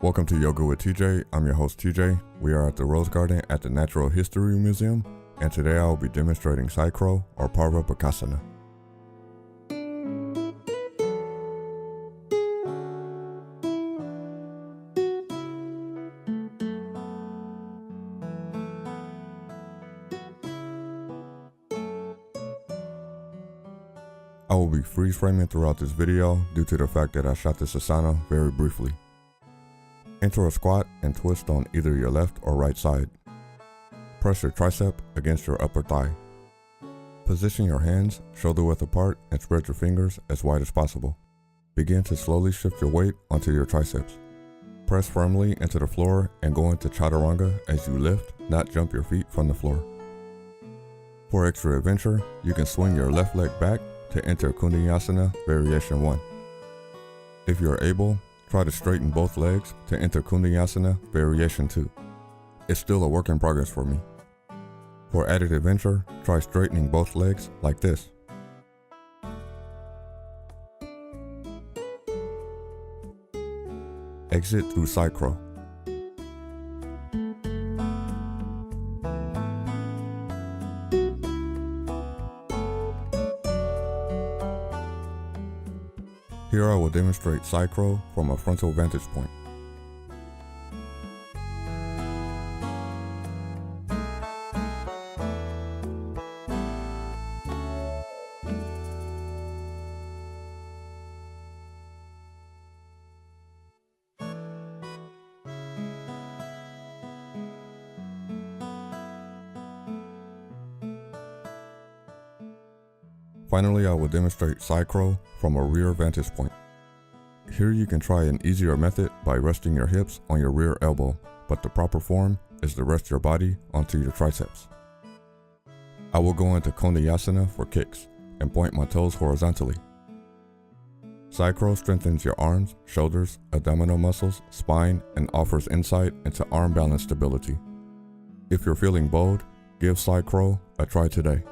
Welcome to Yoga with TeeJay. I'm your host TeeJay. We are at the Rose Garden at the Natural History Museum, and today I will be demonstrating Psychro or Parsva Bakasana. I will be freeze framing throughout this video due to the fact that I shot this asana very briefly. Enter a squat and twist on either your left or right side. Press your tricep against your upper thigh. Position your hands shoulder width apart and spread your fingers as wide as possible. Begin to slowly shift your weight onto your triceps. Press firmly into the floor and go into chaturanga as you lift, not jump your feet from the floor. For extra adventure, you can swing your left leg back to enter Kundalini Variation 1. If you are able, try to straighten both legs to enter Kundalini Variation 2. It's still a work in progress for me. For added adventure, try straightening both legs like this. Exit through Psychro. Here I will demonstrate Psychro from a frontal vantage point. Finally, I will demonstrate Psychro from a rear vantage point. Here you can try an easier method by resting your hips on your rear elbow, but the proper form is to rest your body onto your triceps. I will go into Kundalini for kicks and point my toes horizontally. Psychro strengthens your arms, shoulders, abdominal muscles, spine, and offers insight into arm balance stability. If you're feeling bold, give Psychro a try today.